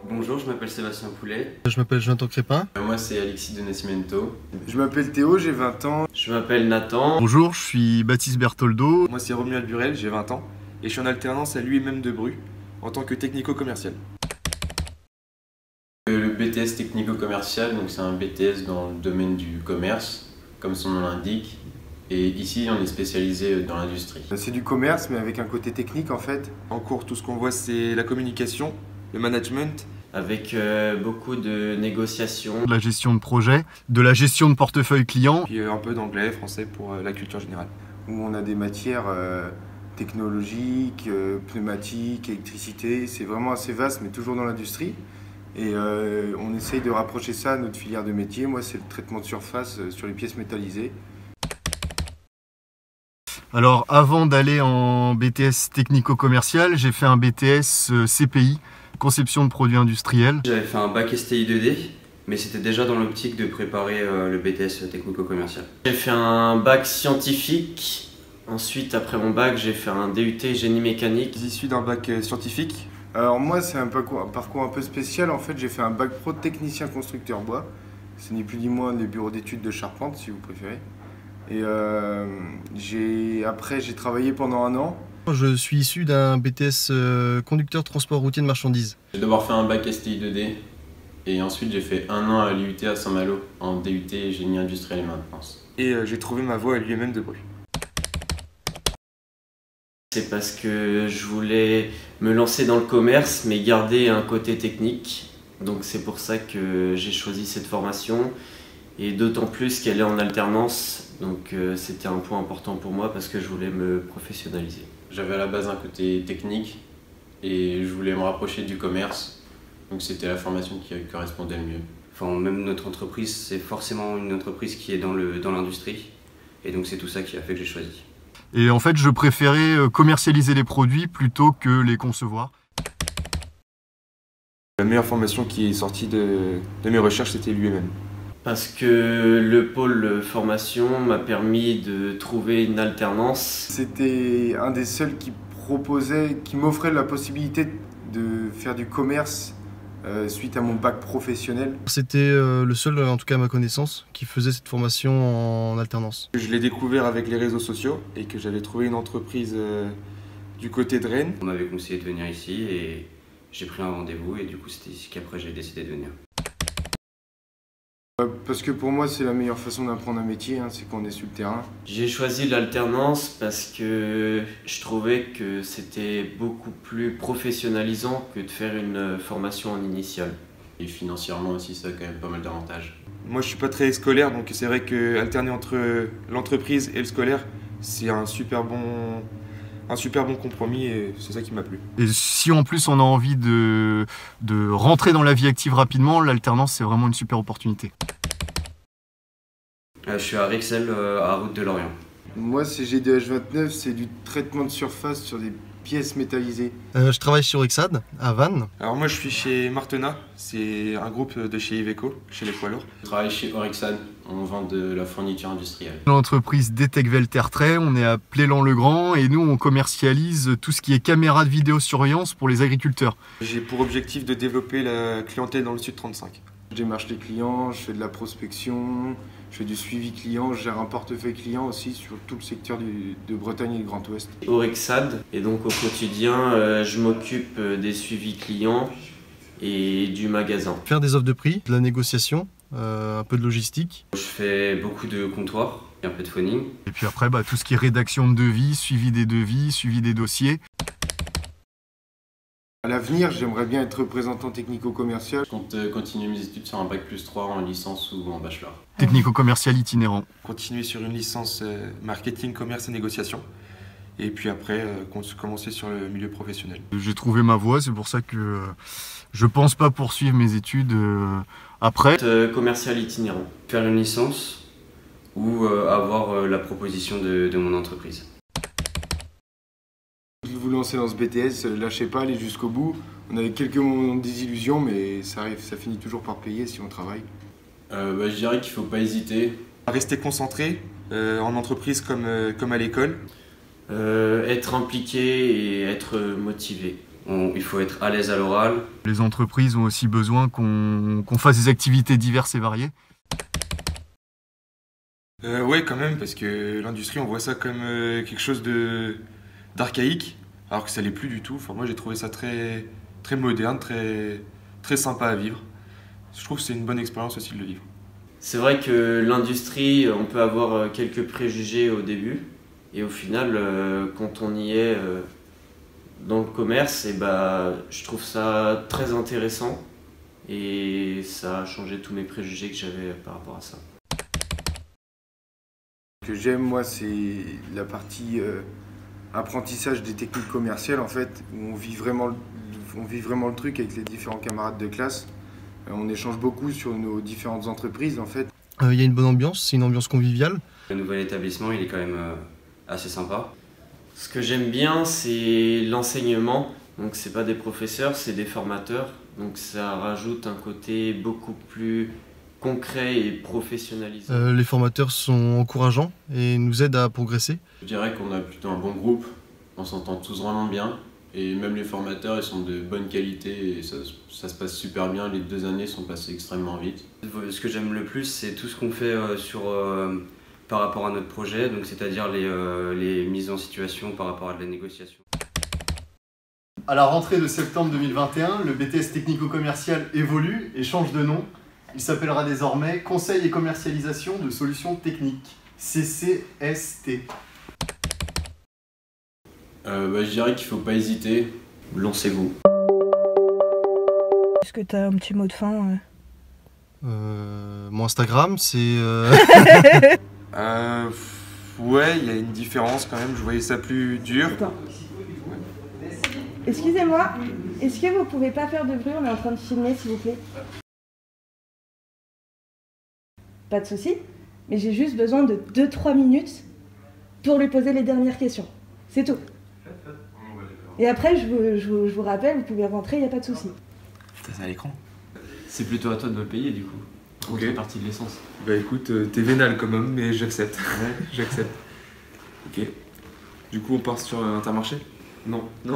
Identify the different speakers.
Speaker 1: Bonjour, je m'appelle Sébastien Poulet.
Speaker 2: Je m'appelle Jonathan Crépin.
Speaker 1: Moi, c'est Alexis de Nascimento.
Speaker 3: Je m'appelle Théo, j'ai 20 ans.
Speaker 1: Je m'appelle Nathan.
Speaker 2: Bonjour, je suis Baptiste Bertoldo.
Speaker 4: Moi c'est Romuald Burel, j'ai 20 ans et je suis en alternance à l'UMM de Bru en tant que technico-commercial.
Speaker 1: Le BTS technico-commercial, donc c'est un BTS dans le domaine du commerce, comme son nom l'indique. Et ici, on est spécialisé dans l'industrie.
Speaker 3: C'est du commerce, mais avec un côté technique en fait.
Speaker 4: En cours, tout ce qu'on voit c'est la communication, le management.
Speaker 1: Avec beaucoup de négociations.
Speaker 2: De la gestion de projet, de la gestion de portefeuille client.
Speaker 4: Puis un peu d'anglais, français pour la culture générale.
Speaker 3: Où on a des matières technologiques, pneumatiques, électricité. C'est vraiment assez vaste, mais toujours dans l'industrie. Et on essaye de rapprocher ça à notre filière de métier. Moi, c'est le traitement de surface sur les pièces métallisées.
Speaker 2: Alors avant d'aller en BTS technico-commercial, j'ai fait un BTS CPI, conception de produits industriels.
Speaker 1: J'avais fait un bac STI 2D, mais c'était déjà dans l'optique de préparer le BTS technico-commercial. J'ai fait un bac scientifique. Ensuite, après mon bac, j'ai fait un DUT génie mécanique.
Speaker 4: Issu d'un bac scientifique.
Speaker 3: Alors moi, c'est un parcours un peu spécial. En fait, j'ai fait un bac pro technicien constructeur bois. C'est ni plus ni moins des bureaux d'études de Charpente, si vous préférez. Et après, j'ai travaillé pendant un an.
Speaker 2: Je suis issu d'un BTS conducteur transport routier de marchandises.
Speaker 1: J'ai d'abord fait un bac STI 2D, et ensuite j'ai fait un an à l'IUT à Saint-Malo, en DUT génie industriel et maintenance.
Speaker 4: Et j'ai trouvé ma voie à l'UMM de Bru.
Speaker 1: C'est parce que je voulais me lancer dans le commerce, mais garder un côté technique. Donc c'est pour ça que j'ai choisi cette formation, et d'autant plus qu'elle est en alternance. Donc c'était un point important pour moi parce que je voulais me professionnaliser. J'avais à la base un côté technique et je voulais me rapprocher du commerce. Donc c'était la formation qui correspondait le mieux.
Speaker 5: Enfin, même notre entreprise, c'est forcément une entreprise qui est dans l'industrie. Et donc c'est tout ça qui a fait que j'ai choisi.
Speaker 2: Et en fait, je préférais commercialiser les produits plutôt que les concevoir.
Speaker 4: La meilleure formation qui est sortie de mes recherches, c'était l'UMM.
Speaker 1: Parce que le pôle formation m'a permis de trouver une alternance.
Speaker 3: C'était un des seuls qui m'offrait la possibilité de faire du commerce suite à mon bac professionnel.
Speaker 2: C'était le seul, en tout cas à ma connaissance, qui faisait cette formation en alternance.
Speaker 4: Je l'ai découvert avec les réseaux sociaux et que j'avais trouvé une entreprise du côté de Rennes.
Speaker 5: On m'avait conseillé de venir ici et j'ai pris un rendez-vous et du coup c'était ici qu'après j'ai décidé de venir.
Speaker 3: Parce que pour moi, c'est la meilleure façon d'apprendre un métier, c'est quand on est sur le terrain.
Speaker 1: J'ai choisi l'alternance parce que je trouvais que c'était beaucoup plus professionnalisant que de faire une formation en initiale. Et financièrement aussi, ça a quand même pas mal d'avantages.
Speaker 4: Moi je suis pas très scolaire, donc c'est vrai que alterner entre l'entreprise et le scolaire, c'est un super bon compromis et c'est ça qui m'a plu.
Speaker 2: Et si en plus on a envie de rentrer dans la vie active rapidement, l'alternance c'est vraiment une super opportunité.
Speaker 5: Je suis à Rixel, à Route de Lorient.
Speaker 3: Moi, c'est GDH29, c'est du traitement de surface sur des pièces métallisées.
Speaker 2: Je travaille sur Exad, à Vannes.
Speaker 4: Alors moi je suis chez Martena, c'est un groupe de chez Iveco, chez les poids lourds.
Speaker 1: Je travaille chez Orexan, on vend de la fourniture industrielle.
Speaker 2: L'entreprise Detecvel Tertrais, on est à Plélan-le-Grand et nous on commercialise tout ce qui est caméra de vidéosurveillance pour les agriculteurs.
Speaker 4: J'ai pour objectif de développer la clientèle dans le Sud 35.
Speaker 3: Je démarche les clients, je fais de la prospection, je fais du suivi client, je gère un portefeuille client aussi sur tout le secteur de Bretagne et du Grand Ouest.
Speaker 1: Orexad, et donc au quotidien, je m'occupe des suivis clients et du magasin.
Speaker 2: Faire des offres de prix, de la négociation, un peu de logistique.
Speaker 5: Je fais beaucoup de comptoirs et un peu de phoning.
Speaker 2: Et puis après, tout ce qui est rédaction de devis, suivi des dossiers.
Speaker 3: À l'avenir, j'aimerais bien être représentant technico-commercial.
Speaker 1: Je compte continuer mes études sur un bac+3 en licence ou en bachelor.
Speaker 2: Technico-commercial itinérant.
Speaker 4: Continuer sur une licence marketing, commerce et négociation. Et puis après, commencer sur le milieu professionnel.
Speaker 2: J'ai trouvé ma voie, c'est pour ça que je pense pas poursuivre mes études après.
Speaker 1: Commercial itinérant.
Speaker 5: Faire une licence ou avoir la proposition de mon entreprise.
Speaker 3: Vous lancez dans ce BTS, lâchez pas, allez jusqu'au bout. On avait quelques moments de désillusion, mais ça finit toujours par payer si on travaille.
Speaker 1: Je dirais qu'il ne faut pas hésiter.
Speaker 4: Rester concentré en entreprise comme à l'école.
Speaker 1: Être impliqué et être motivé.
Speaker 5: Il faut être à l'aise à l'oral.
Speaker 2: Les entreprises ont aussi besoin qu'on fasse des activités diverses et variées.
Speaker 4: Ouais, quand même, parce que l'industrie, on voit ça comme quelque chose d'archaïque, alors que ça l'est plus du tout. Enfin, moi, j'ai trouvé ça très, très moderne, très, très sympa à vivre. Je trouve que c'est une bonne expérience aussi de le vivre.
Speaker 1: C'est vrai que l'industrie, on peut avoir quelques préjugés au début, et au final, quand on y est dans le commerce, je trouve ça très intéressant, et ça a changé tous mes préjugés que j'avais par rapport à ça.
Speaker 3: Ce que j'aime, moi, c'est la partie apprentissage des techniques commerciales, en fait, où on vit vraiment le truc avec les différents camarades de classe. On échange beaucoup sur nos différentes entreprises, en fait.
Speaker 2: Il y a une bonne ambiance, c'est une ambiance conviviale.
Speaker 5: Le nouvel établissement, il est quand même assez sympa.
Speaker 1: Ce que j'aime bien, c'est l'enseignement. Donc c'est pas des professeurs, c'est des formateurs. Donc ça rajoute un côté beaucoup plus concret et professionnalisé.
Speaker 2: Les formateurs sont encourageants et nous aident à progresser.
Speaker 6: Je dirais qu'on a plutôt un bon groupe, on s'entend tous vraiment bien. Et même les formateurs, ils sont de bonne qualité et ça se passe super bien. Les 2 années sont passées extrêmement vite.
Speaker 5: Ce que j'aime le plus, c'est tout ce qu'on fait par rapport à notre projet, donc c'est-à-dire les mises en situation par rapport à de la négociation.
Speaker 2: À la rentrée de septembre 2021, le BTS technico-commercial évolue et change de nom. Il s'appellera désormais Conseil et commercialisation de solutions techniques, CCST.
Speaker 6: Je dirais qu'il ne faut pas hésiter, lancez-vous.
Speaker 7: Est-ce que tu as un petit mot de fin
Speaker 2: Mon Instagram, c'est...
Speaker 4: Ouais, il y a une différence quand même, je voyais ça plus dur.
Speaker 7: Attends. Excusez-moi, est-ce que vous pouvez pas faire de bruit? On est en train de filmer, s'il vous plaît. Pas de souci, mais j'ai juste besoin de 2-3 minutes pour lui poser les dernières questions. C'est tout. Et après, je vous rappelle, vous pouvez rentrer, il n'y a pas de souci.
Speaker 4: C'est à l'écran.
Speaker 1: C'est plutôt à toi de me payer du coup.
Speaker 4: Ok.
Speaker 1: C'est partie de l'essence.
Speaker 4: Bah écoute, t'es vénal comme homme, mais j'accepte. Ouais, j'accepte. Ok. Du coup, on part sur Intermarché? Non. Non.